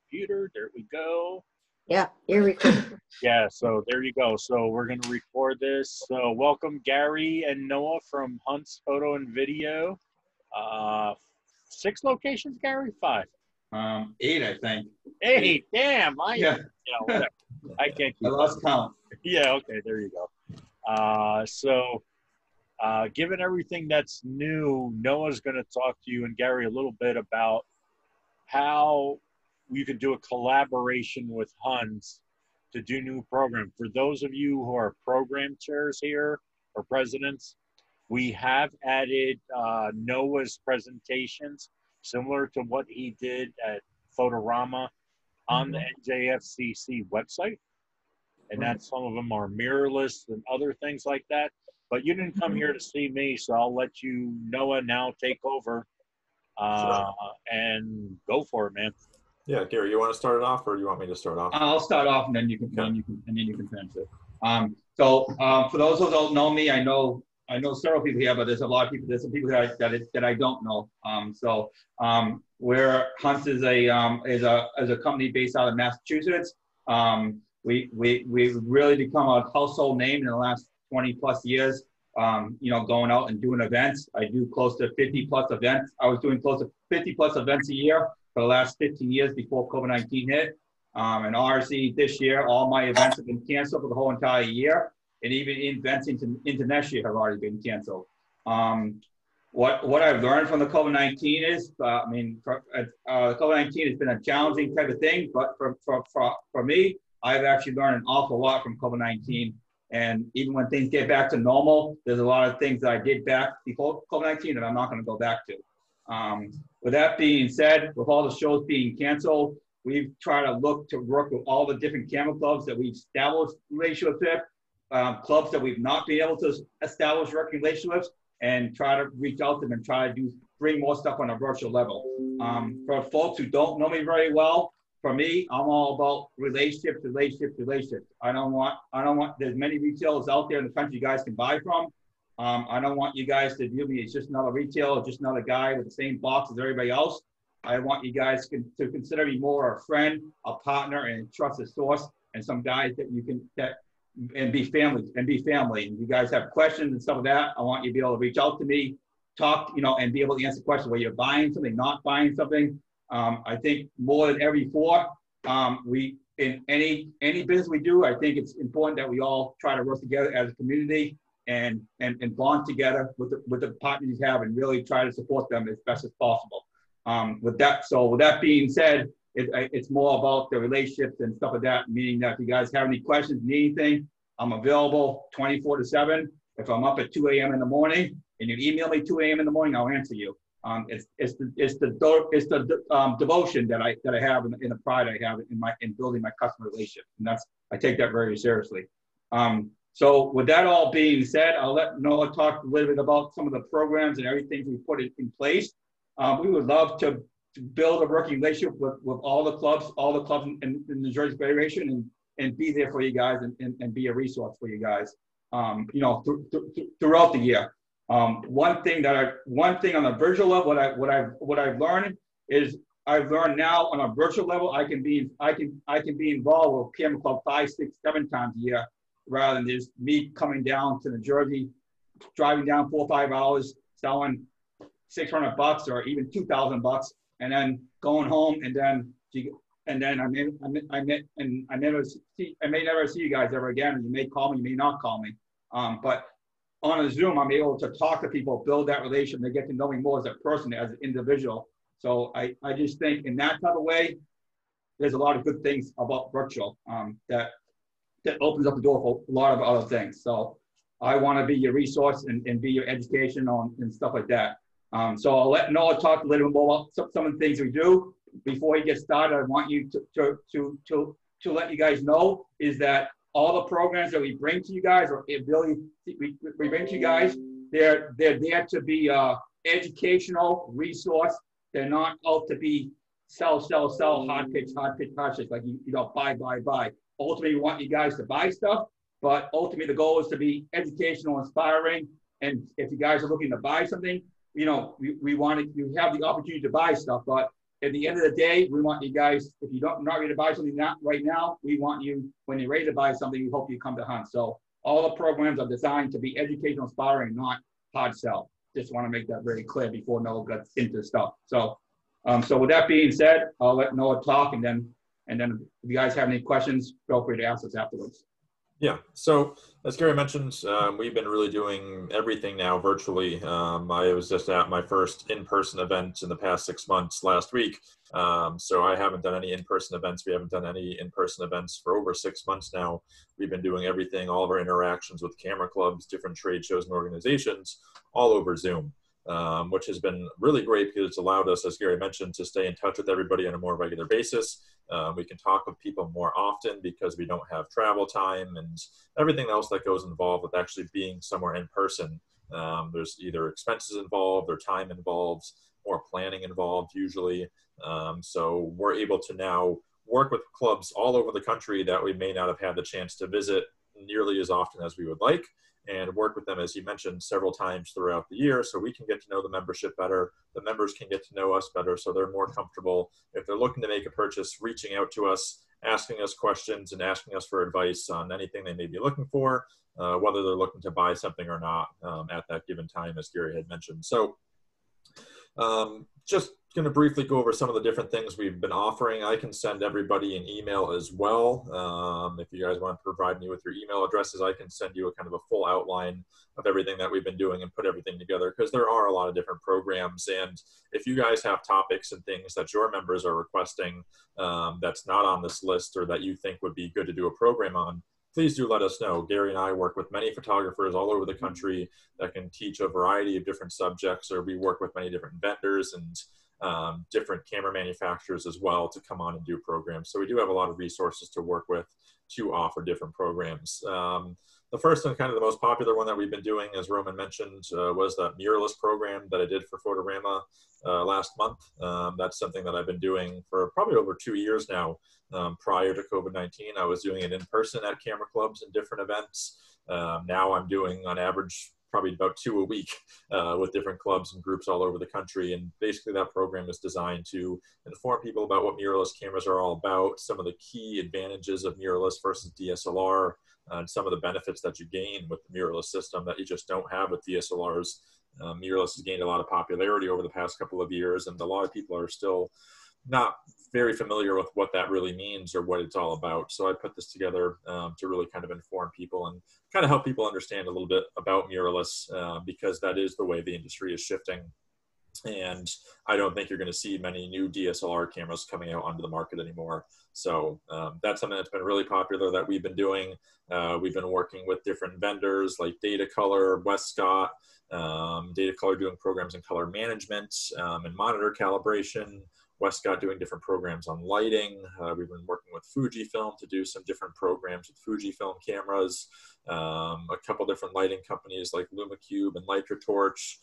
computer. There we go. Yeah, you're recording. Yeah, so there you go. So we're going to record this. So welcome Gary and Noah from Hunt's Photo and Video. 6 locations, Gary? 5? 8, I think. 8. Damn. Yeah. Whatever. I can't keep I lost count. Yeah, okay, there you go. Given everything that's new, Noah's going to talk to you and Gary a little bit about how you can do a collaboration with Hunt's to do new programs. For those of you who are program chairs here or presidents, we have added Noah's presentations similar to what he did at Photorama on the NJFCC website. And that some of them are mirrorless and other things like that. But you didn't come here to see me, so I'll let you, Noah, now take over and go for it, man. Yeah, Gary, you want to start it off, or do you want me to start off? I'll start off, and then you can finish it. For those who don't know me, I know several people here, but there's a lot of people. There's some people that I don't know. Where Hunt's is a company based out of Massachusetts. We've really become a household name in the last 20 plus years. Going out and doing events. I do close to 50 plus events. I was doing close to 50 plus events a year for the last 15 years before COVID-19 hit. And obviously this year, all my events have been canceled for the whole entire year. And even events into next year have already been canceled. What I've learned from the COVID-19 is, COVID-19 has been a challenging type of thing, but for me, I've actually learned an awful lot from COVID-19. And even when things get back to normal, there's a lot of things that I did back before COVID-19 that I'm not going to go back to. With that being said, with all the shows being canceled, we've tried to look to work with all the different camera clubs that we've established relationships with, clubs that we've not been able to establish working relationships, and try to reach out to them and try to bring more stuff on a virtual level. For folks who don't know me very well, for me, I'm all about relationships. I don't want, there's many retailers out there in the country you guys can buy from. I don't want you guys to view me as just another retailer, just another guy with the same box as everybody else. I want you guys to consider me more a friend, a partner, and a trusted source, and some guys that you can, and be family. And you guys have questions and stuff like that, I want you to be able to reach out to me, talk, and be able to answer questions where you're buying something, not buying something. I think more than ever before, in any business we do, I think it's important that we all try to work together as a community and bond together with the partners you have and really try to support them as best as possible. With that being said, it's more about the relationships and stuff like that, meaning that if you guys have any questions, need anything, I'm available 24/7. If I'm up at 2 a.m. in the morning and you email me 2 a.m. in the morning, I'll answer you. It's the devotion that I have in the pride I have in building my customer relationship, and I take that very seriously. So with that all being said, I'll let Noah talk a little bit about some of the programs and everything we put in place. We would love to build a working relationship with all the clubs in the New Jersey Federation and be there for you guys and be a resource for you guys, throughout the year. One thing on a virtual level, what I've learned is I've learned now on a virtual level, I can be involved with Camera Club 5, 6, 7 times a year, rather than just me coming down to New Jersey, driving down 4 or 5 hours, selling $600 or even $2,000, and then going home, and then I may never see you guys ever again, and you may call me, you may not call me, but on a Zoom, I'm able to talk to people, build that relationship, they get to know me more as a person, as an individual. So I just think in that type of way, there's a lot of good things about virtual that opens up the door for a lot of other things. So I want to be your resource and be your education on and stuff like that. So I'll let Noah talk a little bit more about some of the things we do. Before he gets started, I want you to let you guys know is that all the programs that we bring to you guys, or ability we bring to you guys, they're there to be educational resource. They're not out to be sell, hard pitch, like buy. Ultimately, we want you guys to buy stuff, but ultimately the goal is to be educational, inspiring. And if you guys are looking to buy something, we want to, you have the opportunity to buy stuff, but at the end of the day, we want you guys, if you don't, not ready to buy something right now, we want you, when you're ready to buy something, we hope you come to Hunt. So all the programs are designed to be educational, inspiring, not hard sell. Just want to make that very clear before Noah gets into stuff. So, so with that being said, I'll let Noah talk, and then if you guys have any questions, feel free to ask us afterwards. Yeah, so as Gary mentioned, we've been really doing everything now virtually. I was just at my first in-person event in the past 6 months last week. So I haven't done any in-person events. We haven't done any in-person events for over 6 months now. We've been doing everything, all of our interactions with camera clubs, different trade shows and organizations, all over Zoom. Which has been really great because it's allowed us, as Gary mentioned, to stay in touch with everybody on a more regular basis. We can talk with people more often because we don't have travel time and everything else that goes involved with actually being somewhere in person. There's either expenses involved or time involved or planning involved usually. So we're able to now work with clubs all over the country that we may not have had the chance to visit nearly as often as we would like, and work with them, as you mentioned, several times throughout the year so we can get to know the membership better. The members can get to know us better so they're more comfortable. If they're looking to make a purchase, reaching out to us, asking us questions and asking us for advice on anything they may be looking for, whether they're looking to buy something or not at that given time, as Gary had mentioned. So just going to briefly go over some of the different things we've been offering. I can send everybody an email as well. If you guys want to provide me with your email addresses, I can send you a kind of a full outline of everything that we've been doing and put everything together, because there are a lot of different programs. And if you guys have topics and things that your members are requesting that's not on this list or that you think would be good to do a program on, please do let us know. Gary and I work with many photographers all over the country that can teach a variety of different subjects, or we work with many different vendors and different camera manufacturers as well to come on and do programs. So we do have a lot of resources to work with to offer different programs. The first and kind of the most popular one that we've been doing, as Roman mentioned, was that Mirrorless program that I did for Photorama last month. That's something that I've been doing for probably over 2 years now. Prior to COVID-19, I was doing it in person at camera clubs and different events. Now I'm doing on average probably about 2 a week with different clubs and groups all over the country. And basically that program is designed to inform people about what mirrorless cameras are all about, some of the key advantages of mirrorless versus DSLR, and some of the benefits that you gain with the mirrorless system that you just don't have with DSLRs. Mirrorless has gained a lot of popularity over the past couple of years, and a lot of people are still not very familiar with what that really means or what it's all about. So I put this together to really kind of inform people and kind of help people understand a little bit about mirrorless because that is the way the industry is shifting. And I don't think you're going to see many new DSLR cameras coming out onto the market anymore. So that's something that's been really popular that we've been doing. We've been working with different vendors like Datacolor, Westcott, Datacolor doing programs in color management and monitor calibration. Westcott doing different programs on lighting. We've been working with Fujifilm to do some different programs with Fujifilm cameras. A couple different lighting companies like LumaCube and LitraTorch.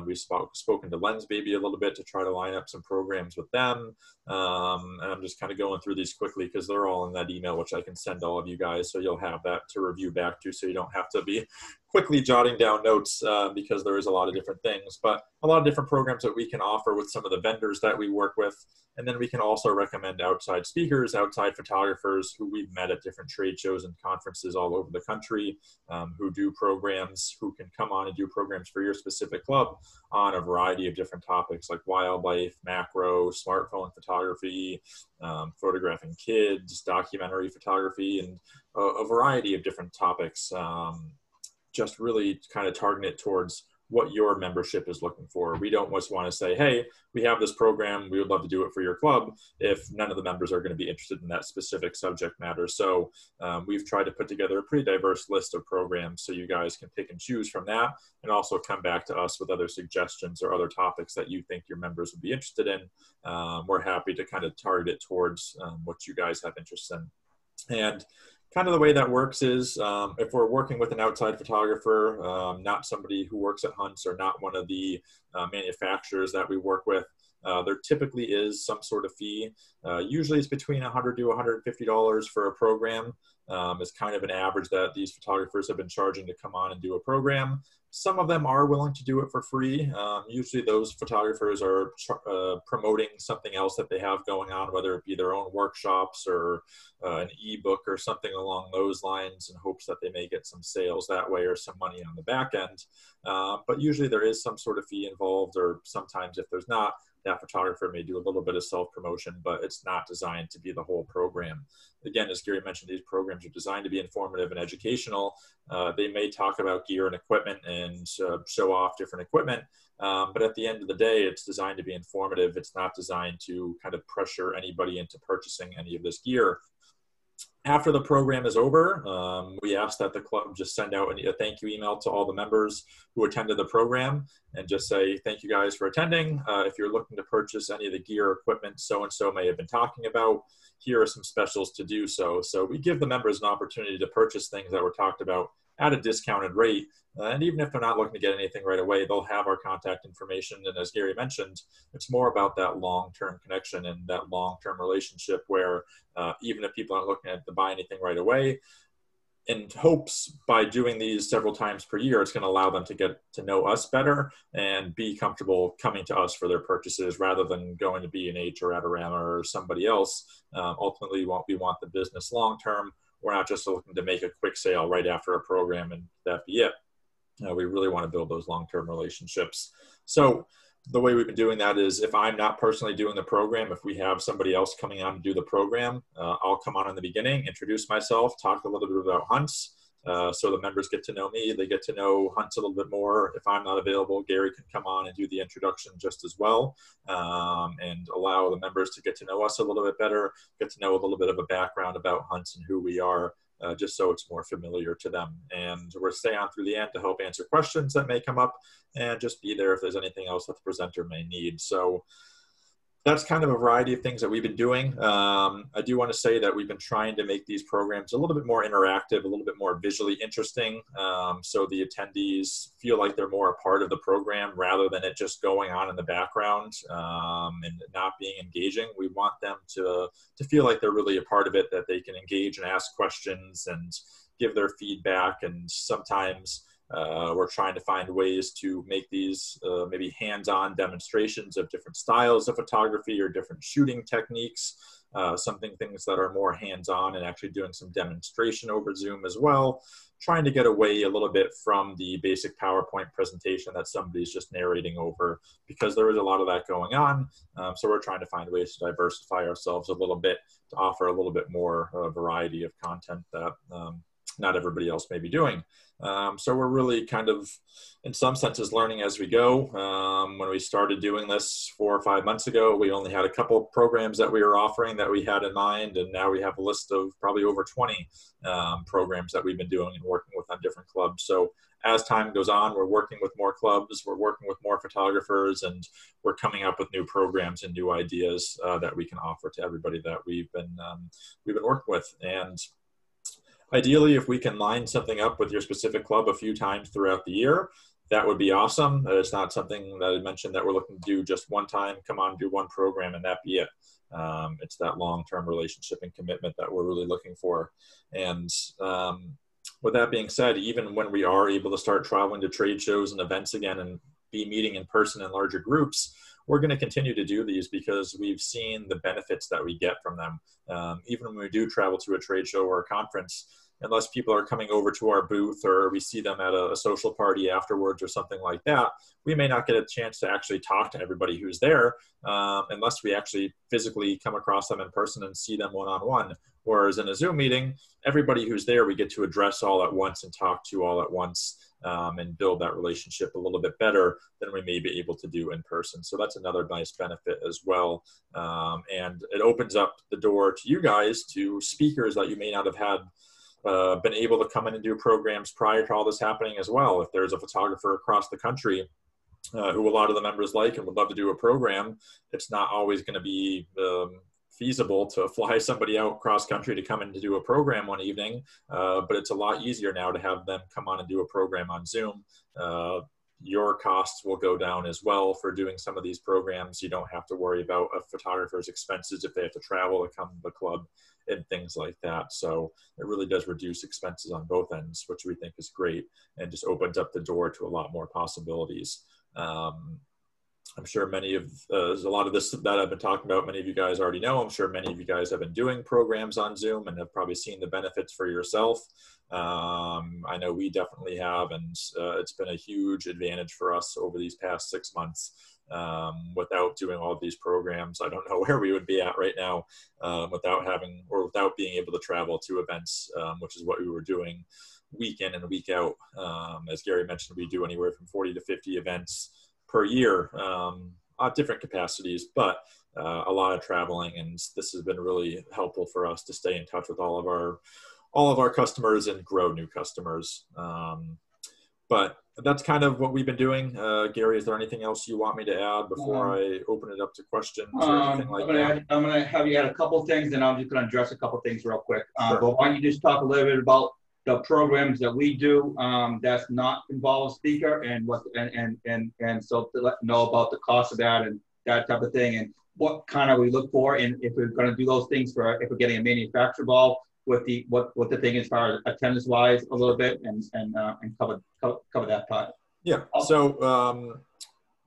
We've spoken to LensBaby a little bit to try to line up some programs with them. And I'm just kind of going through these quickly because they're all in that email, which I can send all of you guys. So you'll have that to review back to, so you don't have to be quickly jotting down notes because there is a lot of different things, but a lot of different programs that we can offer with some of the vendors that we work with. And then we can also recommend outside speakers, outside photographers who we've met at different trade shows and conferences all over the country, who do programs, who can come on and do programs for your specific club on a variety of different topics like wildlife, macro, smartphone photography, photographing kids, documentary photography, and a variety of different topics. Just really kind of target it towards what your membership is looking for. We don't just want to say, hey, we have this program, we would love to do it for your club, if none of the members are going to be interested in that specific subject matter. So we've tried to put together a pretty diverse list of programs so you guys can pick and choose from that, and also come back to us with other suggestions or other topics that you think your members would be interested in. We're happy to kind of target it towards what you guys have interest in. And kind of the way that works is if we're working with an outside photographer, not somebody who works at Hunts or not one of the manufacturers that we work with, There typically is some sort of fee. Usually it's between $100 to $150 for a program. Is kind of an average that these photographers have been charging to come on and do a program. Some of them are willing to do it for free. Usually those photographers are promoting something else that they have going on, whether it be their own workshops or an ebook or something along those lines, in hopes that they may get some sales that way or some money on the back end. But usually there is some sort of fee involved, or sometimes if there's not, that photographer may do a little bit of self-promotion, but it's not designed to be the whole program. Again, as Gary mentioned, these programs are designed to be informative and educational. They may talk about gear and equipment and show off different equipment, but at the end of the day, it's designed to be informative. It's not designed to kind of pressure anybody into purchasing any of this gear. After the program is over, we ask that the club just send out a thank you email to all the members who attended the program and just say, thank you guys for attending. If you're looking to purchase any of the gear or equipment so-and-so may have been talking about, here are some specials to do so. So we give the members an opportunity to purchase things that were talked about at a discounted rate. And even if they're not looking to get anything right away, they'll have our contact information. And as Gary mentioned, it's more about that long-term connection and that long-term relationship where even if people aren't looking to buy anything right away, in hopes by doing these several times per year, it's going to allow them to get to know us better and be comfortable coming to us for their purchases rather than going to B&H or Adorama or somebody else. Ultimately, we want the business long-term. We're not just looking to make a quick sale right after a program and that be it. We really want to build those long-term relationships. So the way we've been doing that is if I'm not personally doing the program, if we have somebody else coming on to do the program, I'll come on in the beginning, introduce myself, talk a little bit about hunts. So the members get to know me, they get to know hunts a little bit more. If I'm not available, Gary can come on and do the introduction just as well, and allow the members to get to know us a little bit better, get to know a little bit of a background about hunts and who we are. Just so it's more familiar to them. And we'll stay on through the end to help answer questions that may come up and just be there if there's anything else that the presenter may need. So that's kind of a variety of things that we've been doing. I do want to say that we've been trying to make these programs a little bit more interactive, a little bit more visually interesting, so the attendees feel like they're more a part of the program rather than it just going on in the background and not being engaging. We want them to feel like they're really a part of it, that they can engage and ask questions and give their feedback. And sometimes we're trying to find ways to make these maybe hands-on demonstrations of different styles of photography or different shooting techniques, things that are more hands-on and actually doing some demonstration over Zoom as well, trying to get away a little bit from the basic PowerPoint presentation that somebody's just narrating over, because there is a lot of that going on. So we're trying to find ways to diversify ourselves a little bit to offer a little bit more variety of content that not everybody else may be doing. So we're really kind of, in some senses, learning as we go. When we started doing this 4 or 5 months ago, we only had a couple of programs that we were offering that we had in mind, and now we have a list of probably over 20 programs that we've been doing and working with on different clubs. So as time goes on, we're working with more clubs, we're working with more photographers, and we're coming up with new programs and new ideas that we can offer to everybody that we've been working with. And ideally, if we can line something up with your specific club a few times throughout the year, that would be awesome. It's not something that I mentioned that we're looking to do just one time, come on, do one program, and that be it. It's that long-term relationship and commitment that we're really looking for. And with that being said, even when we are able to start traveling to trade shows and events again and be meeting in person in larger groups, we're going to continue to do these because we've seen the benefits that we get from them. Even when we do travel to a trade show or a conference, unless people are coming over to our booth or we see them at a social party afterwards or something like that, we may not get a chance to actually talk to everybody who's there unless we actually physically come across them in person and see them one-on-one. Whereas in a Zoom meeting, everybody who's there, we get to address all at once and talk to all at once and build that relationship a little bit better than we may be able to do in person. So that's another nice benefit as well. And it opens up the door to you guys, to speakers that you may not have had been able to come in and do programs prior to all this happening as well. If there's a photographer across the country who a lot of the members like and would love to do a program, it's not always going to be feasible to fly somebody out cross country to come in to do a program one evening, but it's a lot easier now to have them come on and do a program on Zoom. your costs will go down as well for doing some of these programs. You don't have to worry about a photographer's expenses if they have to travel to come to the club and things like that. So it really does reduce expenses on both ends, which we think is great and just opens up the door to a lot more possibilities. I'm sure many of, there's a lot of this that I've been talking about, many of you guys already know. I'm sure many of you guys have been doing programs on Zoom and have probably seen the benefits for yourself. I know we definitely have, and it's been a huge advantage for us over these past 6 months. Without doing all of these programs, I don't know where we would be at right now without having, or without being able to travel to events, which is what we were doing week in and week out. As Gary mentioned, we do anywhere from 40 to 50 events per year, at different capacities, but a lot of traveling, and this has been really helpful for us to stay in touch with all of our customers and grow new customers. But that's kind of what we've been doing. Gary, is there anything else you want me to add before I open it up to questions or anything like that? I'm going to have you add a couple things, and I'm just going to address a couple things real quick. Sure. But why don't you just talk a little bit about the programs that we do that's not involve a speaker, and what and so to let know about the cost of that and that type of thing, and what kind of we look for, and if we're going to do those things for, if we're getting a manufacturer involved, with the what the thing is as far as attendance wise a little bit, and cover that part. Yeah. So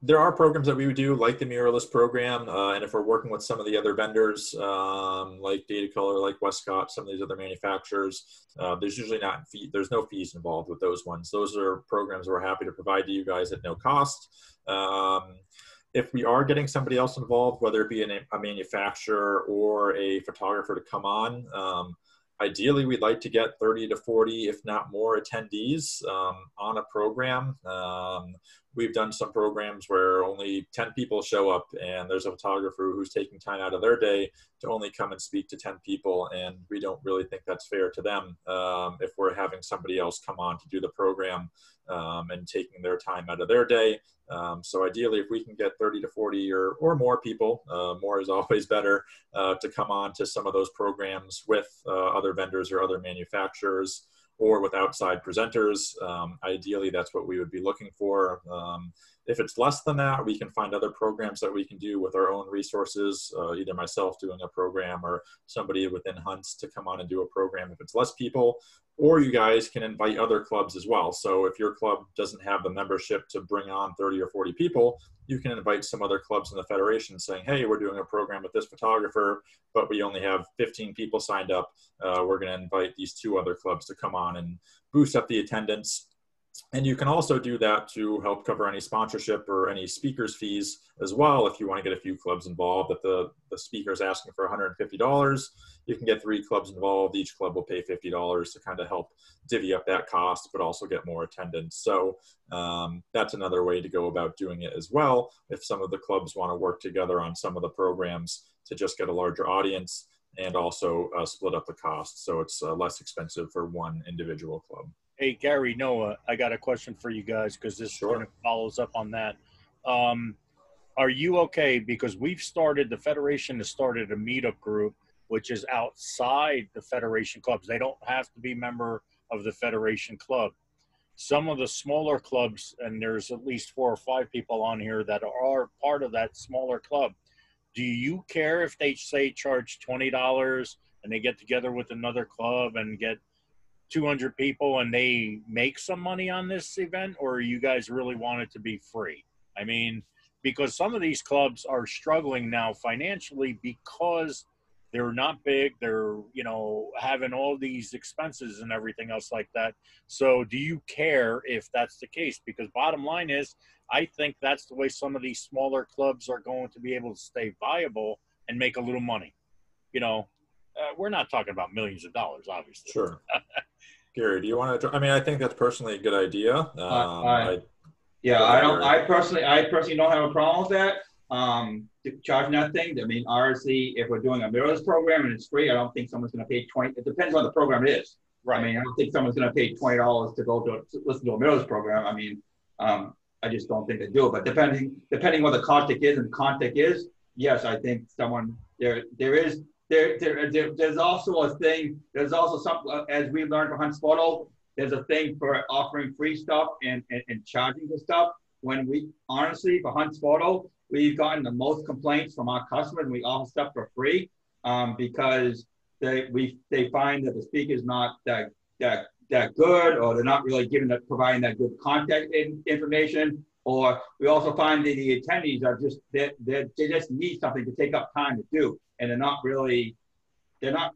there are programs that we would do, like the mirrorless program, and if we're working with some of the other vendors, like Datacolor, like Westcott, some of these other manufacturers, there's usually there's no fees involved with those ones. Those are programs we're happy to provide to you guys at no cost. If we are getting somebody else involved, whether it be a manufacturer or a photographer to come on, ideally, we'd like to get 30 to 40, if not more, attendees on a program. We've done some programs where only 10 people show up, and there's a photographer who's taking time out of their day to only come and speak to 10 people, and we don't really think that's fair to them if we're having somebody else come on to do the program and taking their time out of their day. So ideally, if we can get 30 to 40 or more people, more is always better, to come on to some of those programs with other vendors or other manufacturers, or with outside presenters. Ideally, that's what we would be looking for. If it's less than that, we can find other programs that we can do with our own resources, either myself doing a program or somebody within Hunts to come on and do a program if it's less people, or you guys can invite other clubs as well. So if your club doesn't have the membership to bring on 30 or 40 people, you can invite some other clubs in the federation saying, hey, we're doing a program with this photographer, but we only have 15 people signed up. We're going to invite these 2 other clubs to come on and boost up the attendance. And you can also do that to help cover any sponsorship or any speakers fees as well. If you want to get a few clubs involved, if the speaker's asking for $150, you can get 3 clubs involved. Each club will pay $50 to kind of help divvy up that cost, but also get more attendance. So that's another way to go about doing it as well. If some of the clubs want to work together on some of the programs to just get a larger audience and also split up the cost, so it's less expensive for one individual club. Hey, Gary, Noah, I got a question for you guys, because this kind of follows up on that. Are you okay? Because the Federation has started a meetup group, which is outside the Federation clubs. They don't have to be member of the Federation club. Some of the smaller clubs, and there's at least 4 or 5 people on here that are part of that smaller club. Do you care if they say charge $20 and they get together with another club and get 200 people and they make some money on this event, or you guys really want it to be free? I mean, because some of these clubs are struggling now financially because they're not big, they're, having all these expenses and everything else like that. So do you care if that's the case? Because bottom line is, I think that's the way some of these smaller clubs are going to be able to stay viable and make a little money. We're not talking about millions of dollars, obviously. Sure. Gary, do you want to? I mean, I think that's personally a good idea. I personally don't have a problem with that. Charging that thing. I mean, honestly, if we're doing a mirrorless program and it's free, I don't think someone's going to pay $20. It depends on the program it is. Right. I mean, I don't think someone's going to pay $20 to go to listen to a mirrorless program. I mean, I just don't think they do it. But depending what the content is, and the content is, yes, I think someone there's also a thing. There's also some, as we learned from Hunt's Photo, there's a thing for offering free stuff and charging for stuff. When we honestly, for Hunt's Photo, we've gotten the most complaints from our customers when we offer stuff for free, because they find that the speaker's not that good, or they're not really providing that good contact information. Or we also find that the attendees are just they just need something to take up time to do, and they're not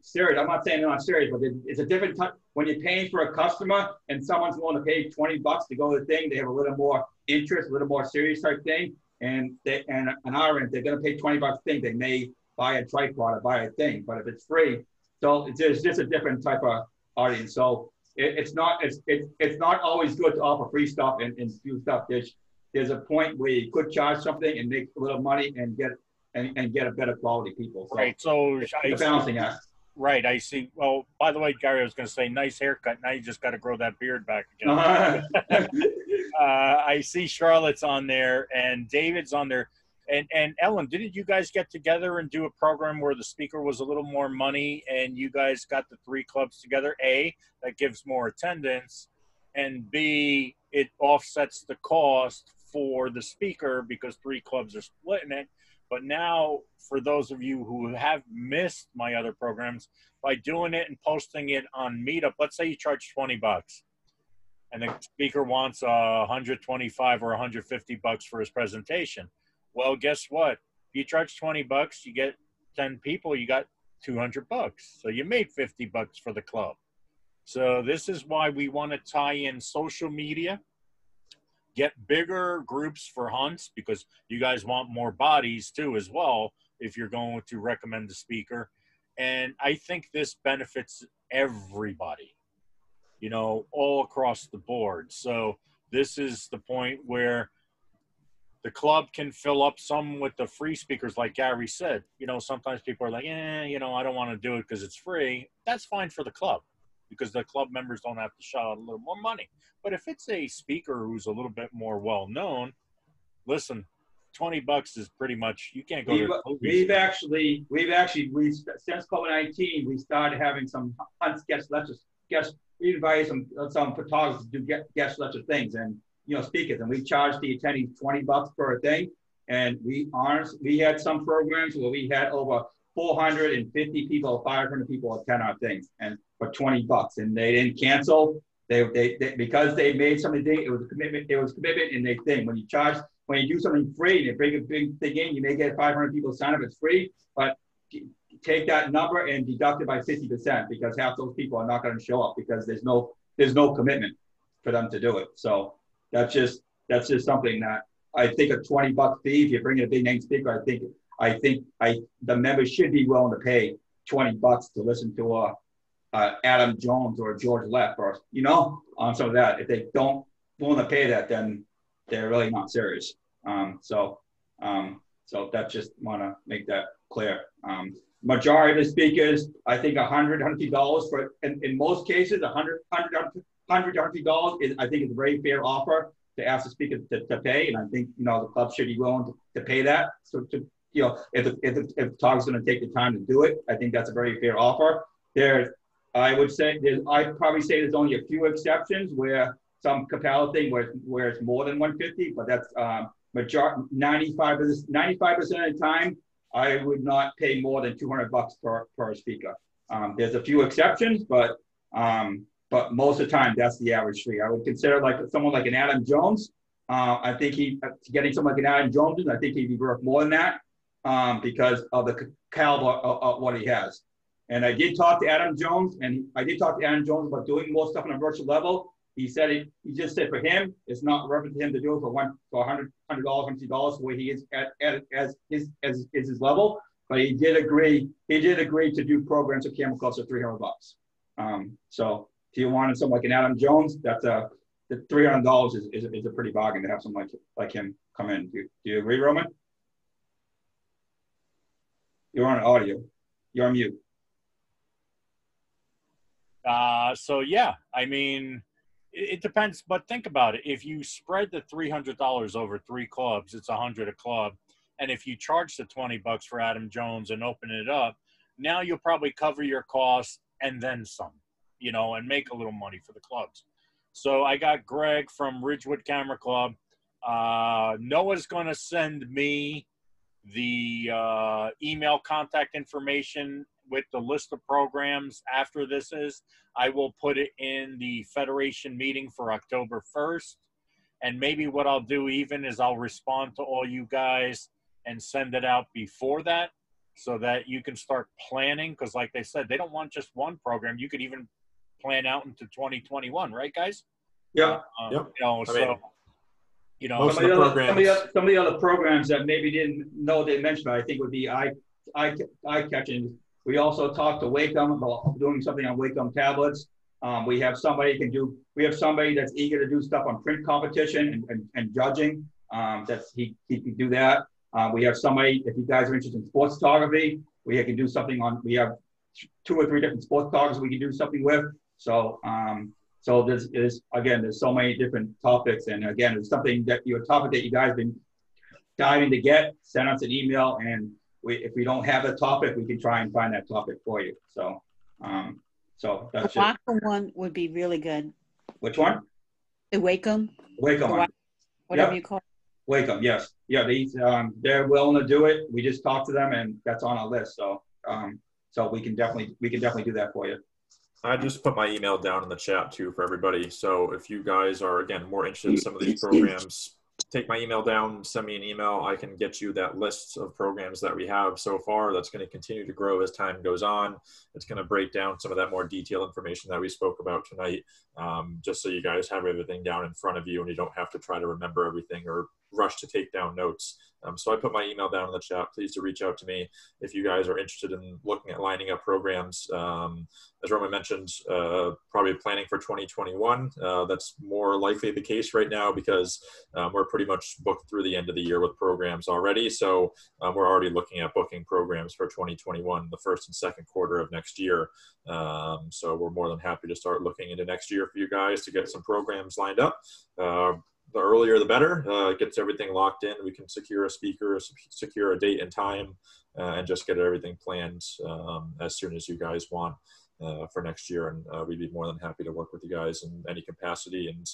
serious. I'm not saying they're not serious, but it's a different type. When you're paying for a customer and someone's willing to pay $20 to go to the thing, they have a little more interest, a little more serious type thing. And on our end, they're going to pay $20 thing. They may buy a tripod or buy a thing, but if it's free, so there's just a different type of audience. So it's not always good to offer free stuff and do stuff. There's a point where you could charge something and make a little money and get a better quality people. So right. So it's a balancing act. Right. I see. Well, by the way, Gary, I was going to say, nice haircut. Now you just got to grow that beard back again. I see Charlotte's on there and David's on there. And Ellen, didn't you guys get together and do a program where the speaker was a little more money and you guys got the 3 clubs together? A, that gives more attendance, and B, it offsets the cost for the speaker because 3 clubs are splitting it. But now, for those of you who have missed my other programs, by doing it and posting it on Meetup, let's say you charge $20 and the speaker wants 125 or 150 bucks for his presentation. Well, guess what? If you charge $20, you get 10 people, you got 200 bucks. So you made 50 bucks for the club. So this is why we want to tie in social media, get bigger groups for hunts, because you guys want more bodies too as well if you're going to recommend the speaker. And I think this benefits everybody, you know, all across the board. So this is the point where the club can fill up some with the free speakers, like Gary said. You know, sometimes people are like, you know, I don't want to do it because it's free. That's fine for the club, because the club members don't have to shell out a little more money. But if it's a speaker who's a little bit more well-known, listen, $20 is pretty much, you can't go to the movies. We've actually, since COVID-19, we started having some hunts guest lectures. We invited some photographers to do guest lecture things and, you know, speakers, and we charged the attendees $20 per thing. And we had some programs where we had over 450 people, 500 people attend our things, and for $20, and they didn't cancel. They because they made something. It was a commitment. It was commitment in their thing. When you do something free and you bring a big thing in, you may get 500 people sign up. It's free, but take that number and deduct it by 50%, because half those people are not going to show up because there's no commitment for them to do it. So that's just something that I think a $20 fee. If you're bringing a big name speaker, I think the members should be willing to pay $20 to listen to Adam Jones or George Leff, or, you know, on some of that. If they don't willing to pay that, then they're really not serious. So that's just want to make that clear. Majority of the speakers, I think $100 for, in most cases, $100 is, I think, is a very fair offer to ask the speaker to pay. And I think, you know, the club should be willing to pay that. So you know, if the talk's going to take the time to do it, I think that's a very fair offer. I'd probably say there's only a few exceptions where some Capella thing where it's more than 150, but that's 95% of the time, I would not pay more than $200 per speaker. There's a few exceptions, but most of the time that's the average fee. I would consider like someone like an Adam Jones. I think getting someone like an Adam Jones, I think he'd be worth more than that because of the caliber of what he has. And I did talk to Adam Jones, about doing more stuff on a virtual level. He just said for him, it's not worth it to him to do it for $100, $50, where he is as his level. But he did agree to do programs with camera clubs for $300. So if you wanted someone like an Adam Jones, the $300 is a pretty bargain to have someone like him come in. Do you agree, Roman? You're on audio. You're on mute. So yeah, I mean, it depends, but think about it. If you spread the $300 over 3 clubs, it's $100 a club. And if you charge the $20 for Adam Jones and open it up, now you'll probably cover your costs and then some, you know, and make a little money for the clubs. So I got Greg from Ridgewood Camera Club. Noah's going to send me the email contact information with the list of programs after this is. I will put it in the Federation meeting for October 1st. And maybe what I'll do even is I'll respond to all you guys and send it out before that so that you can start planning. Because like they said, they don't want just one program. You could even plan out into 2021, right, guys? Yeah. You know, so, you know, Some of the other programs that maybe didn't know they mentioned, I think would be eye catching. We also talked to Wacom about doing something on Wacom tablets. We have somebody that's eager to do stuff on print competition and judging. He can do that. We have somebody, if you guys are interested in sports photography, we can do something on. We have 2 or 3 different sports photographers we can do something with. So there's so many different topics, and again, it's something that your topic that you guys have been diving to get. Send us an email, and if we don't have a topic, we can try and find that topic for you. So that's the Wacom one would be really good. Which one? The Wacom. Wacom one. Whatever you call it. Wacom, yes. Yeah, they're willing to do it. We just talked to them, and that's on our list. So we can definitely do that for you. I just put my email down in the chat too for everybody. So if you guys are, again, more interested in some of these programs, take my email down, send me an email. I can get you that list of programs that we have so far. That's going to continue to grow as time goes on. It's going to break down some of that more detailed information that we spoke about tonight, just so you guys have everything down in front of you and you don't have to try to remember everything or rush to take down notes. So I put my email down in the chat. Please to reach out to me if you guys are interested in looking at lining up programs. As Roman mentioned, probably planning for 2021. That's more likely the case right now because we're pretty much booked through the end of the year with programs already. So we're already looking at booking programs for 2021, the first and second quarter of next year. So we're more than happy to start looking into next year for you guys to get some programs lined up. The earlier the better. It gets everything locked in. We can secure a speaker, secure a date and time, and just get everything planned as soon as you guys want for next year. And we'd be more than happy to work with you guys in any capacity. And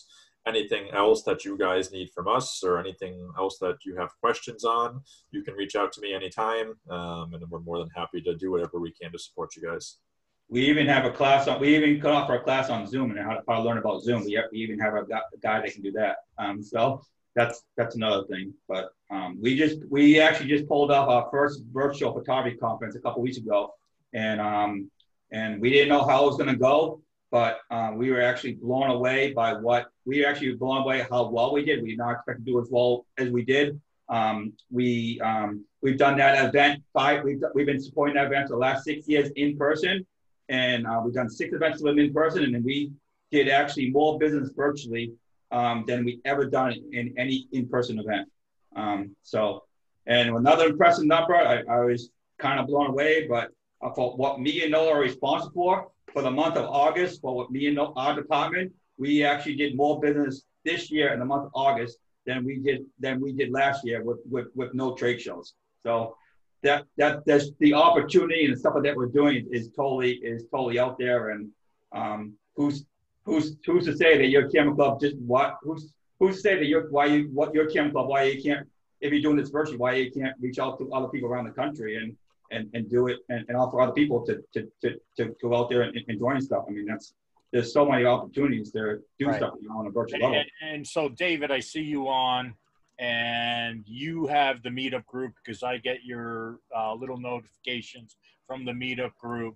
anything else that you guys need from us or anything else that you have questions on, you can reach out to me anytime. And we're more than happy to do whatever we can to support you guys. We even have a class on. We even cut off our class on Zoom and how to learn about Zoom. We even have a guy that can do that. So that's another thing. But we actually just pulled off our first virtual photography conference a couple weeks ago, and we didn't know how it was going to go, but we were actually blown away by how well we did. We did not expect to do as well as we did. We've done that event. We've been supporting that event for the last 6 years in person. And we've done 6 events with them in person, and then we did actually more business virtually than we ever done in any in-person event. And another impressive number, I was kind of blown away, but for what me and Noah are responsible for the month of August, for what me and our department, we actually did more business this year in the month of August than we did last year with no trade shows. So that's the opportunity and the stuff that we're doing is totally out there. And who's to say that your camera club who's to say that your camera club, why you can't, if you're doing this virtually, why you can't reach out to other people around the country and do it and offer other people to go out there and join stuff. I mean, there's so many opportunities to do stuff on a virtual level. And so David, I see you on. And you have the meetup group because I get your little notifications from the meetup group.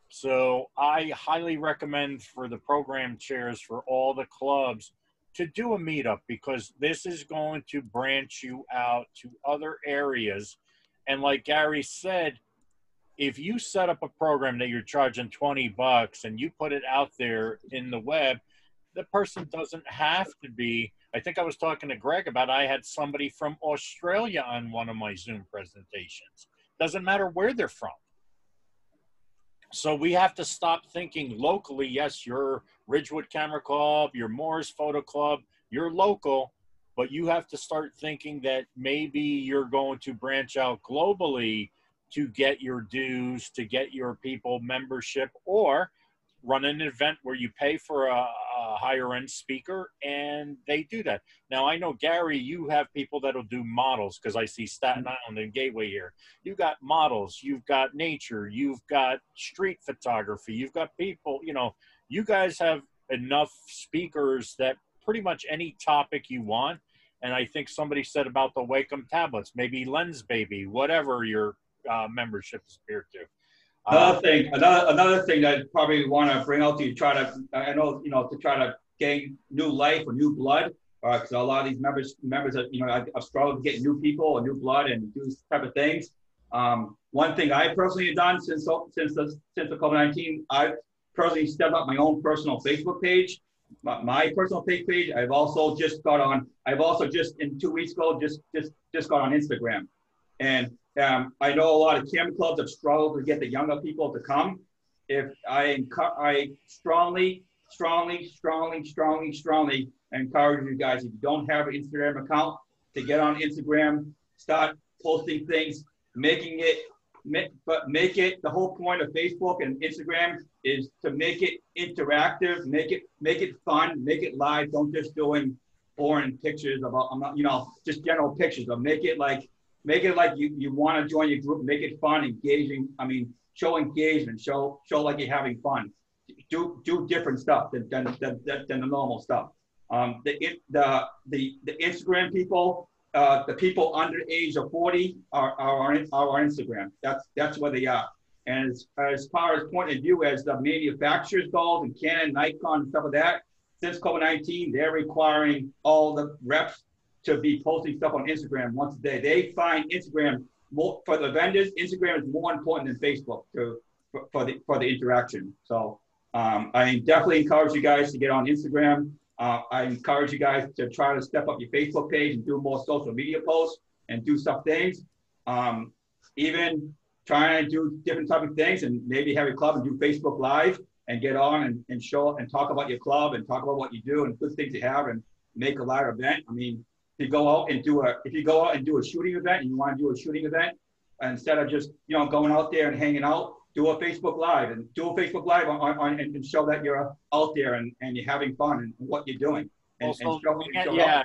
So I highly recommend for the program chairs for all the clubs to do a meetup because this is going to branch you out to other areas. And like Gary said, if you set up a program that you're charging $20 and you put it out there in the web, the person doesn't have to be. I think I was talking to Greg about I had somebody from Australia on one of my Zoom presentations. Doesn't matter where they're from. So we have to stop thinking locally. Yes, you're Ridgewood Camera Club, you're Moore's Photo Club, you're local, but you have to start thinking that maybe you're going to branch out globally to get your dues, to get your people membership, or run an event where you pay for a higher end speaker, and they do that. Now I know, Gary, you have people that'll do models, because I see Staten Island and Gateway here. You've got models, you've got nature, you've got street photography, you've got people, you know, you guys have enough speakers that pretty much any topic you want. And I think somebody said about the Wacom tablets, maybe Lens Baby, whatever your membership is geared to. Another thing that I probably want to bring out to you, I know, you know, to try to gain new life or new blood, because a lot of these members that, you know, I've struggled to get new people or new blood and do this type of things. One thing I personally have done since the COVID-19, I've personally stepped up my own personal Facebook page, my personal page. I've also just in 2 weeks ago, just got on Instagram. And I know a lot of camp clubs have struggled to get the younger people to come. If I strongly encourage you guys, if you don't have an Instagram account, to get on Instagram, start posting things, make it, the whole point of Facebook and Instagram is to make it interactive, make it fun, make it live. Don't just doing boring pictures you know, just general pictures. Or make it like you want to join your group, make it fun, engaging. I mean, show engagement, show like you're having fun. Do different stuff than the normal stuff. The Instagram people, the people under the age of 40 are on Instagram. That's where they are. And as far as point of view as the manufacturers goes, and Canon, Nikon, and stuff like that, since COVID-19, they're requiring all the reps to be posting stuff on Instagram once a day. They find Instagram for the vendors. Instagram is more important than Facebook for the interaction. So I definitely encourage you guys to get on Instagram. I encourage you guys to try to step up your Facebook page and do more social media posts and do some things. Even trying to do different type of things, and maybe have a club and do Facebook Live and get on and show and talk about your club and talk about what you do and good things you have and make a live event. I mean, if you go out and do a shooting event and you want to do a shooting event, instead of just, you know, going out there and hanging out, do a Facebook Live and show that you're out there and you're having fun and what you're doing.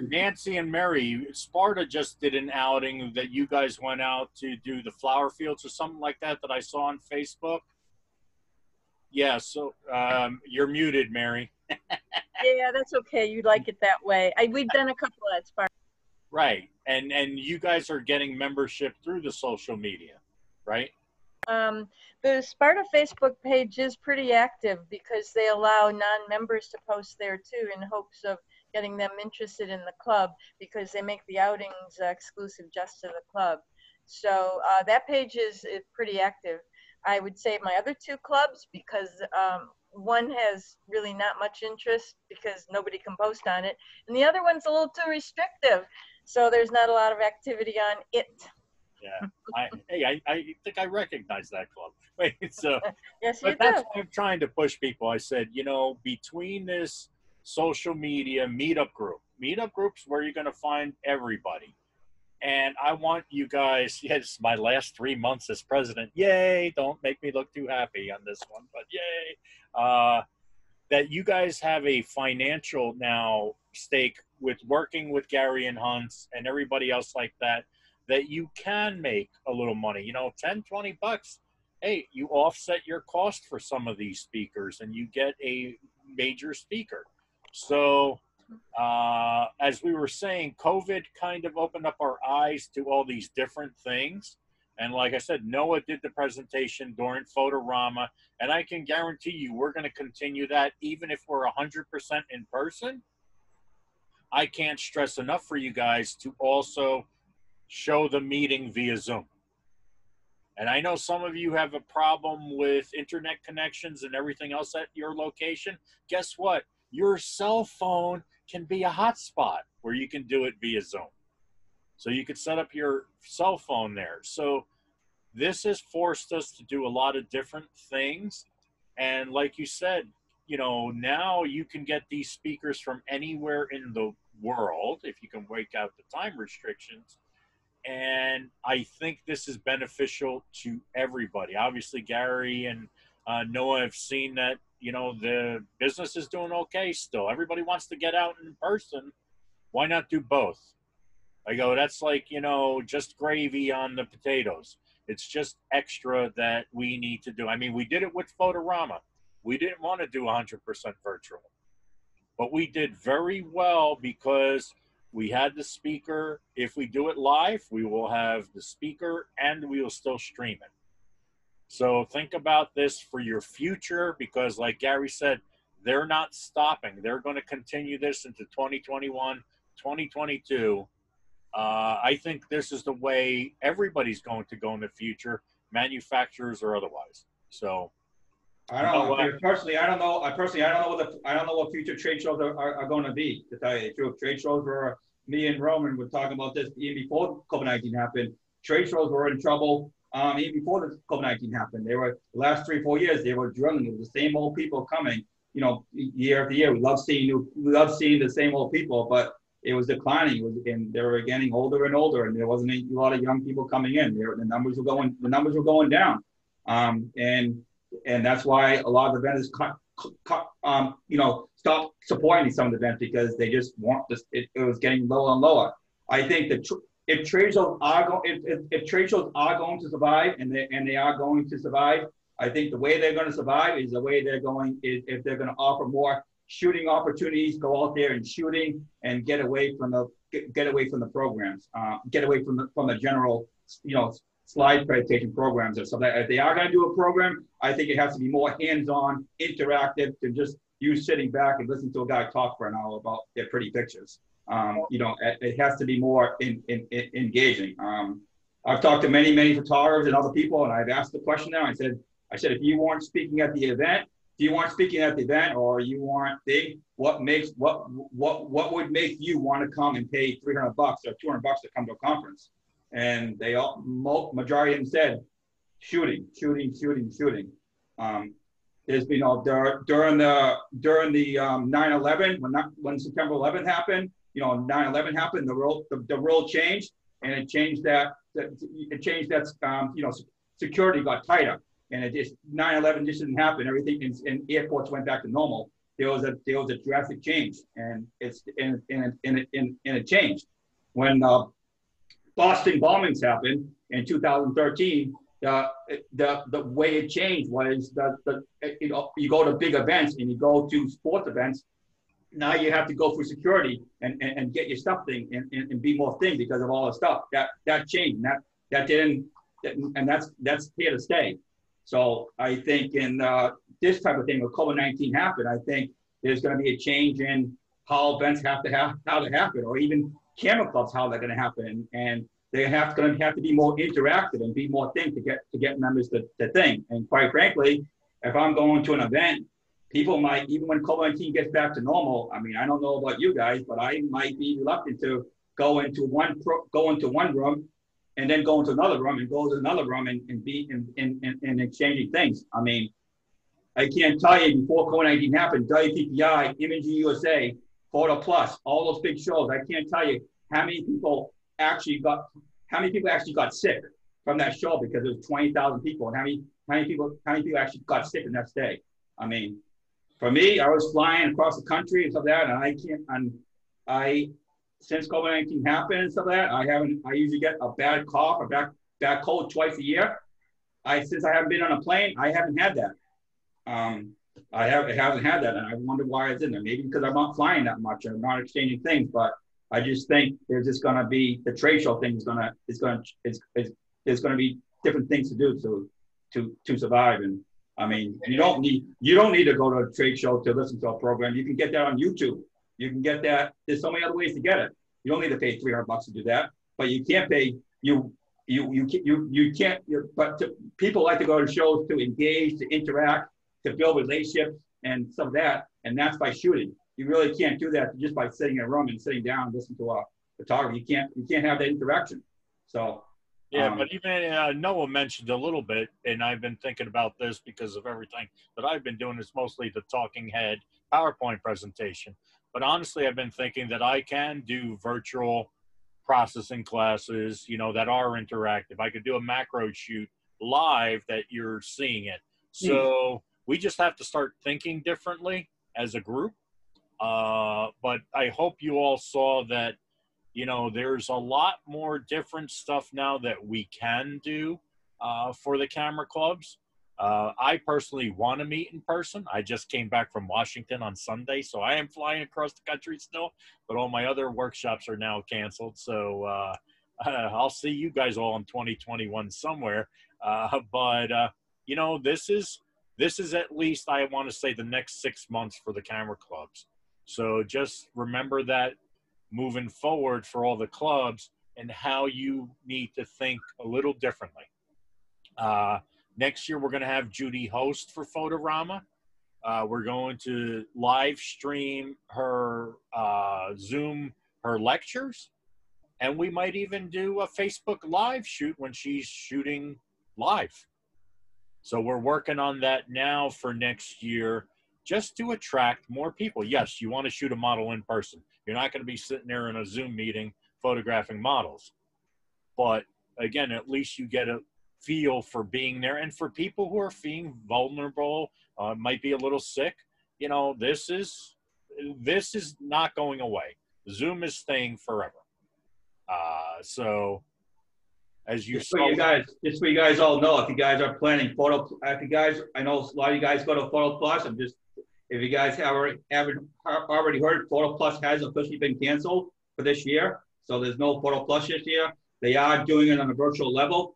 Nancy and Mary, Sparta just did an outing that you guys went out to do the flower fields or something like that I saw on Facebook. Yeah, so you're muted, Mary. Yeah, that's okay. You like it that way. We've done a couple at Sparta. Right, and you guys are getting membership through the social media, right? The Sparta Facebook page is pretty active because they allow non-members to post there too, in hopes of getting them interested in the club, because they make the outings exclusive just to the club. So that page is pretty active. I would say my other two clubs, because one has really not much interest because nobody can post on it, and the other one's a little too restrictive, so there's not a lot of activity on it. Yeah, I think I recognize that club. Wait, so yes, you do. That's what I'm trying to push people. I said, you know, between this social media meetup groups where you're going to find everybody, and I want you guys. Yes, my last 3 months as president. Yay! Don't make me look too happy on this one, but yay! That you guys have a financial now stake with working with Gary and Hunts and everybody else like that. That you can make a little money, you know, 10, 20 bucks. Hey, you offset your cost for some of these speakers and you get a major speaker. So as we were saying, COVID kind of opened up our eyes to all these different things. And like I said, Noah did the presentation during Photorama, and I can guarantee you we're going to continue that even if we're 100% in person. I can't stress enough for you guys to also show the meeting via Zoom. And I know some of you have a problem with internet connections and everything else at your location. Guess what? Your cell phone can be a hotspot where you can do it via Zoom. So you could set up your cell phone there. So this has forced us to do a lot of different things. And like you said, you know, now you can get these speakers from anywhere in the world if you can work out the time restrictions. And I think this is beneficial to everybody. Obviously, Gary and Noah, I've seen that, the business is doing okay still. Everybody wants to get out in person. Why not do both? I go, that's like, just gravy on the potatoes. It's just extra that we need to do. I mean, we did it with Photorama. We didn't want to do 100% virtual, but we did very well because we had the speaker. If we do it live, we will have the speaker and we will still stream it. So think about this for your future, because like Gary said, they're not stopping. They're going to continue this into 2021, 2022. I think this is the way everybody's going to go in the future, manufacturers or otherwise. So I don't know. Personally, I don't know. I don't know what future trade shows are going to be. To tell you the truth, trade shows were, me and Roman were talking about this even before COVID-19 happened. Trade shows were in trouble even before the COVID-19 happened. They were, the last 3-4 years, they were drilling with the same old people coming, year after year. We love seeing the same old people, but it was declining. And they were getting older and older, and there wasn't a lot of young people coming in. The numbers were going down, and that's why a lot of the vendors stopped supporting some of the events, because they just it was getting lower and lower. I think that if trade shows are going to survive, and they are going to survive, I think the way they're going to survive is the way they're going is if they're going to offer more shooting opportunities, go out there and shooting, and get away from the programs, get away from the general slide presentation programs or something. If they are going to do a program, I think it has to be more hands-on, interactive, than just you sitting back and listening to a guy talk for an hour about their pretty pictures. It has to be more engaging. I've talked to many photographers and other people, and I've asked the question now. I said, if you weren't speaking at the event, or you weren't big, what would make you want to come and pay $300 or $200 to come to a conference? And they all, majority of them said, shooting. There's been during the 9/11, when September 11th happened, 9/11 happened, the world changed, and it changed that security got tighter, and 9/11 just didn't happen. Everything in airports went back to normal. There was a drastic change, and it changed when Boston bombings happened in 2013. The way it changed was you go to big events and you go to sports events. Now you have to go through security and get your stuff thing and be more thing because of all the stuff that changed. And that's here to stay. So I think in this type of thing, when COVID-19 happened, I think there's going to be a change in how events how to happen, or even camera clubs, how they're going to happen, and they're going to have to be more interactive and be more things to get members to think. And quite frankly, if I'm going to an event, people might, even when COVID-19 gets back to normal, I mean, I don't know about you guys, but I might be reluctant to go into one room and then go into another room and go to another room and be in exchanging things. I mean, I can't tell you, before COVID-19 happened, WPPI, Imaging USA, Photo Plus, all those big shows, I can't tell you how many people actually got sick from that show, because there was 20,000 people, and how many people actually got sick the next day. I mean, for me, I was flying across the country and stuff like that, and since COVID-19 happened and stuff like that, I usually get a bad cough or bad cold twice a year. Since I haven't been on a plane, I haven't had that. I haven't had that, and I wonder why it's in there. Maybe because I'm not flying that much and I'm not exchanging things, but I just think there's just going to be, the trade show thing is going to be different things to do to survive. And I mean, you don't need to go to a trade show to listen to a program. You can get that on YouTube. You can get that. There's so many other ways to get it. You don't need to pay $300 to do that, but you can't pay but people like to go to shows to engage, to interact, to build relationships and some of that, and that's by shooting. You really can't do that just by sitting in a room and sitting down and listening to a photographer. You can't have that interaction. So yeah, but even Noah mentioned a little bit, and I've been thinking about this because of everything that I've been doing is mostly the talking head PowerPoint presentation. But honestly, I've been thinking that I can do virtual processing classes, that are interactive. I could do a macro shoot live that you're seeing it. So we just have to start thinking differently as a group. But I hope you all saw that, you know, there's a lot more different stuff now that we can do for the camera clubs. I personally want to meet in person. I just came back from Washington on Sunday, so I am flying across the country still, but all my other workshops are now canceled. So I'll see you guys all in 2021 somewhere. But you know, this is at least, I want to say, the next 6 months for the camera clubs. So just remember that moving forward for all the clubs and how you need to think a little differently. Next year, we're going to have Judy host for Photorama. We're going to live stream her Zoom, her lectures. And we might even do a Facebook Live shoot when she's shooting live. So we're working on that now for next year, just to attract more people. Yes, you want to shoot a model in person. You're not going to be sitting there in a Zoom meeting photographing models. But again, at least you get a feel for being there. And for people who are feeling vulnerable, might be a little sick, you know, this is not going away. Zoom is staying forever. So as you saw, just so you guys all know, if you guys are planning I know a lot of you guys go to Photo Plus. If you guys haven't already heard, Photo Plus has officially been canceled for this year. So there's no Photo Plus this year. They are doing it on a virtual level.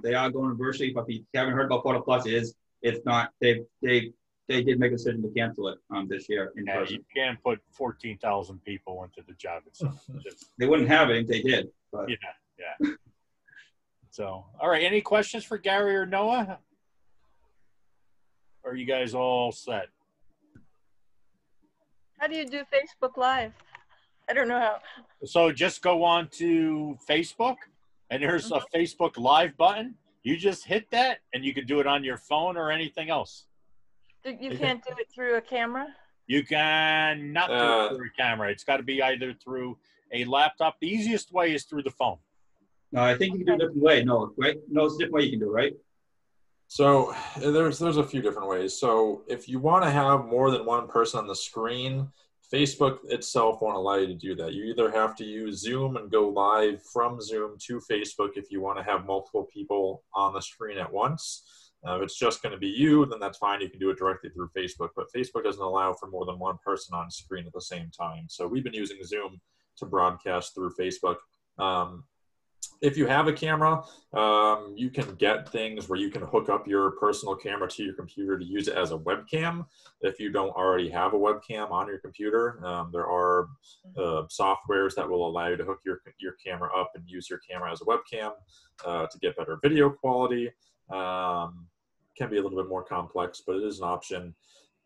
They are going virtually, but if you haven't heard about Photo Plus, it's not. They did make a decision to cancel it this year in person. You can't put 14,000 people into the job itself. They wouldn't have it if they did. But. Yeah. So, all right. Any questions for Gary or Noah? Or are you guys all set? How do you do Facebook Live? I don't know how. So just go on to Facebook, and there's a Facebook Live button. You just hit that, and you can do it on your phone or anything else. You can't do it through a camera? You can not do it through a camera. It's got to be either through a laptop. The easiest way is through the phone. No, I think you can do it a different way. No, right? No, it's a different way you can do it, right? So there's a few different ways. So if you want to have more than one person on the screen, Facebook itself won't allow you to do that. You either have to use Zoom and go live from Zoom to Facebook if you want to have multiple people on the screen at once. If it's just going to be you, then that's fine. You can do it directly through Facebook. But Facebook doesn't allow for more than one person on screen at the same time. So we've been using Zoom to broadcast through Facebook. If you have a camera, you can get things where you can hook up your personal camera to your computer to use it as a webcam. If you don't already have a webcam on your computer, there are softwares that will allow you to hook your camera up and use your camera as a webcam to get better video quality. Can be a little bit more complex, but it is an option.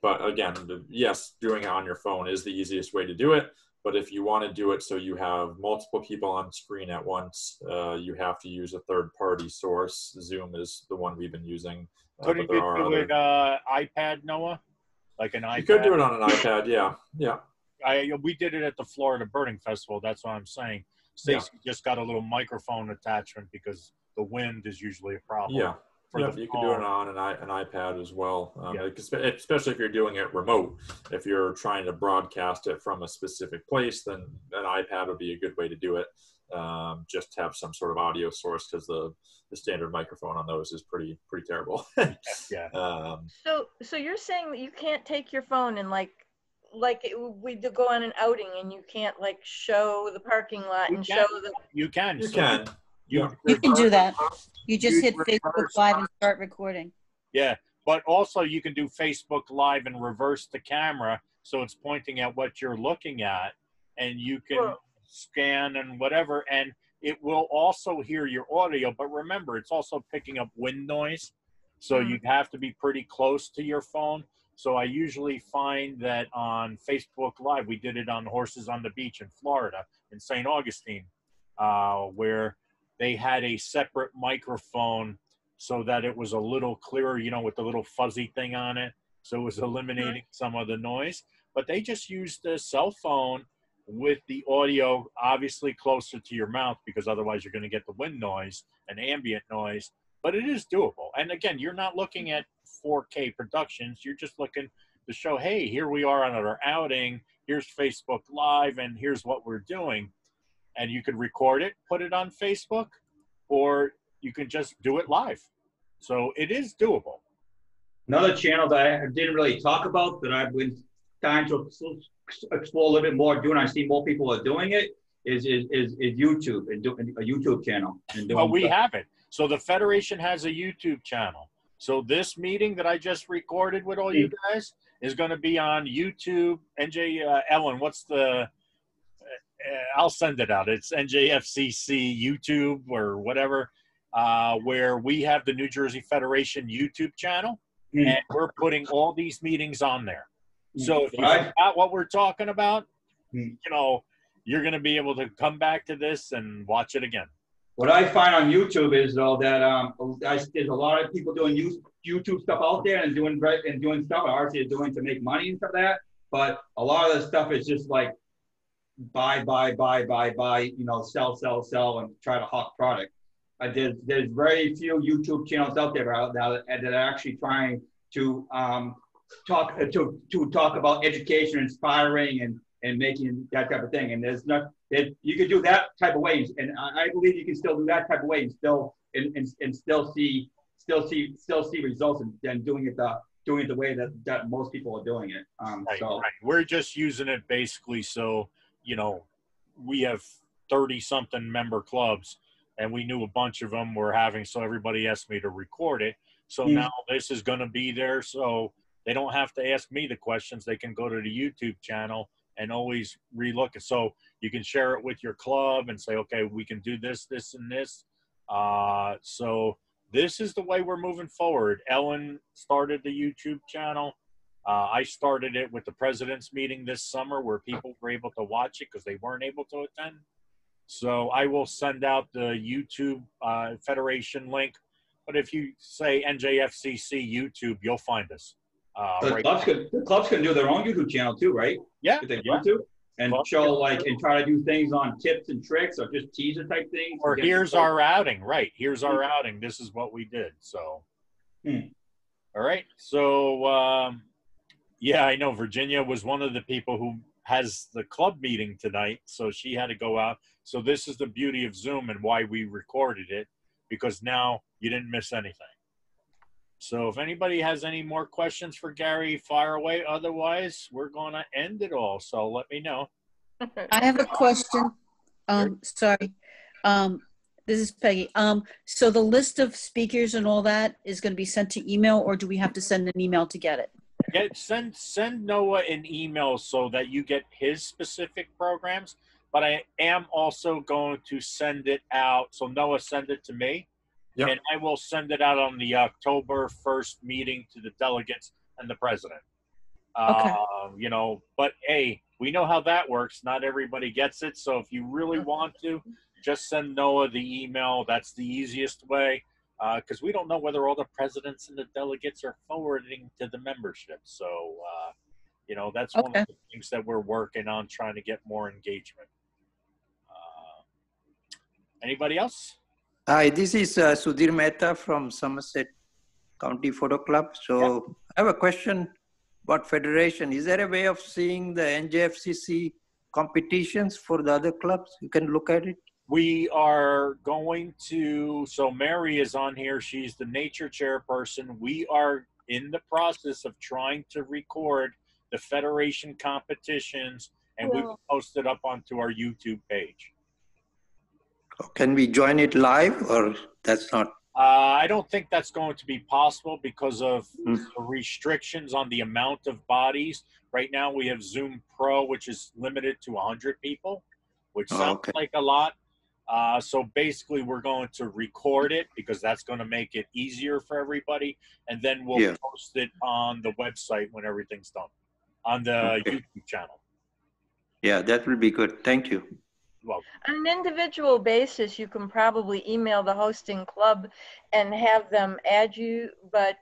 But again, yes, doing it on your phone is the easiest way to do it. But if you want to do it so you have multiple people on screen at once, you have to use a third-party source. Zoom is the one we've been using. Couldn't you do it iPad, Noah? Like an iPad? You could do it on an iPad, yeah. We did it at the Florida Birding Festival. That's what I'm saying. Stacey just got a little microphone attachment because the wind is usually a problem. Yeah. You can do it on an iPad as well, especially if you're doing it remote. If you're trying to broadcast it from a specific place, then an iPad would be a good way to do it. Just have some sort of audio source, because the standard microphone on those is pretty terrible. So you're saying that you can't take your phone and we go on an outing and you can't show the parking lot and show the. You can. You can do that. You just hit Facebook Live and start recording. Yeah, but also you can do Facebook Live and reverse the camera so it's pointing at what you're looking at, and you can scan and whatever, and it will also hear your audio. But remember, it's also picking up wind noise, so you have to be pretty close to your phone. So I usually find that on Facebook Live, we did it on Horses on the Beach in Florida, in St. Augustine, where they had a separate microphone so that it was a little clearer, with the little fuzzy thing on it. So it was eliminating some of the noise. But they just used the cell phone with the audio obviously closer to your mouth, because otherwise you're going to get the wind noise and ambient noise. But it is doable. And again, you're not looking at 4K productions. You're just looking to show, hey, here we are on our outing. Here's Facebook Live, and here's what we're doing. And you could record it, put it on Facebook, or you can just do it live. So it is doable. Another channel that I didn't really talk about that I've been trying to explore a little bit more doing, I see more people are doing it, is YouTube, and doing a YouTube channel. And doing Well, we have it. So the Federation has a YouTube channel. So this meeting that I just recorded with all you guys is going to be on YouTube. Ellen, what's the, I'll send it out. It's NJFCC YouTube or whatever, where we have the New Jersey Federation YouTube channel, and we're putting all these meetings on there. So if you forgot what we're talking about, you know, you're going to be able to come back to this and watch it again. What I find on YouTube is though that there's a lot of people doing YouTube stuff out there and doing stuff obviously are doing to make money and stuff like that. But a lot of the stuff is just like buy, you know, sell, and try to hawk product. There's very few YouTube channels out there now that are actually trying to talk about education, inspiring, and making that type of thing. And there's not that you could do that type of way, and I believe you can still do that type of way and still see results and doing it the way that most people are doing it. Right. We're just using it basically so, you know, we have 30-something member clubs, and we knew a bunch of them were having, so everybody asked me to record it. So now this is going to be there, so they don't have to ask me the questions. They can go to the YouTube channel and always relook it. So you can share it with your club and say, okay, we can do this, this, and this. So this is the way we're moving forward. Ellen started the YouTube channel. I started it with the president's meeting this summer where people were able to watch it because they weren't able to attend. So I will send out the YouTube Federation link. But if you say NJFCC YouTube, you'll find us. The clubs can do their own YouTube channel too, right? Yeah. If they want to, and show and try to do things on tips and tricks or just teaser type things. Or here's our outing, right? Here's our outing. This is what we did. So, all right. So, yeah, I know Virginia was one of the people who has the club meeting tonight, so she had to go out. So this is the beauty of Zoom and why we recorded it, because now you didn't miss anything. So if anybody has any more questions for Gary, fire away. Otherwise, we're going to end it all. So let me know. I have a question. Sorry. This is Peggy. So the list of speakers and all that is going to be sent to email, or do we have to send an email to get it? Send Noah an email so that you get his specific programs. But I am also going to send it out. So Noah, send it to me. Yep. And I will send it out on the October 1st meeting to the delegates and the president. Okay. You know, but hey, we know how that works. Not everybody gets it. So if you really want to, just send Noah the email. That's the easiest way, because we don't know whether all the presidents and the delegates are forwarding to the membership. So, you know, that's one of the things that we're working on, trying to get more engagement. Anybody else? Hi, this is Sudhir Mehta from Somerset County Photo Club. So I have a question about federation. Is there a way of seeing the NJFCC competitions for the other clubs? You can look at it. We are going to, so Mary is on here. She's the nature chairperson. We are in the process of trying to record the federation competitions, and we will post it up onto our YouTube page. Can we join it live, or that's not? I don't think that's going to be possible because of the restrictions on the amount of bodies. Right now we have Zoom Pro, which is limited to 100 people, which sounds like a lot. So basically we're going to record it because that's going to make it easier for everybody. And then we'll post it on the website when everything's done on the YouTube channel. Yeah, that will be good. Thank you. On an individual basis, you can probably email the hosting club and have them add you, but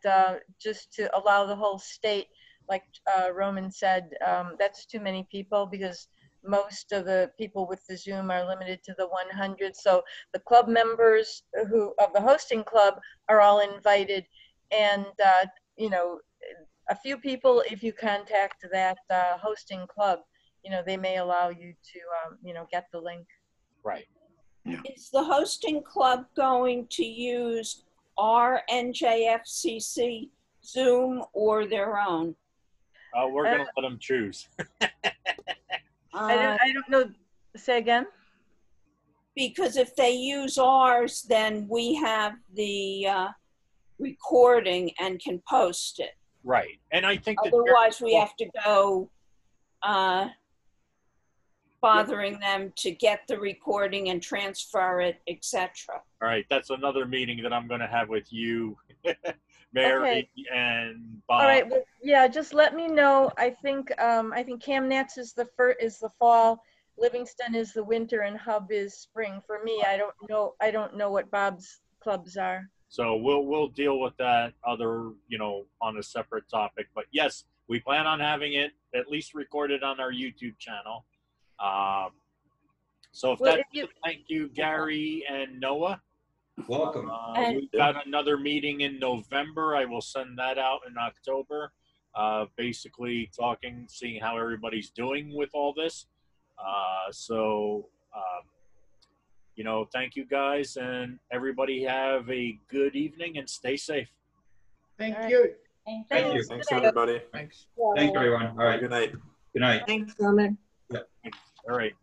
just to allow the whole state, like Roman said, that's too many people because most of the people with the Zoom are limited to the 100. So the club members of the hosting club are all invited, and you know, a few people, if you contact that hosting club, you know, they may allow you to, you know, get the link. Right. Is the hosting club going to use our NJFCC Zoom or their own? We're going to let them choose. I don't know. Say again? Because if they use ours, then we have the recording and can post it. Right. And I think that Otherwise, we have to go bothering them to get the recording and transfer it, etc. all right, that's another meeting that I'm going to have with you, Mary, and Bob. All right. Well, yeah, just let me know. I think Camnats is the fall, Livingston is the winter, and Hub is spring. For me, I don't know what Bob's clubs are. So we'll deal with that other, you know, on a separate topic. But yes, we plan on having it at least recorded on our YouTube channel. So if Well, that's it, thank you, Gary and Noah. Welcome. We've got another meeting in November. I will send that out in October. Basically seeing how everybody's doing with all this. You know, thank you guys, and everybody have a good evening and stay safe. Thank All right. you. Thank you. Thanks, everybody. Thanks. Thank you, everyone. All right. Good night. Good night. Thanks, Norman. All right.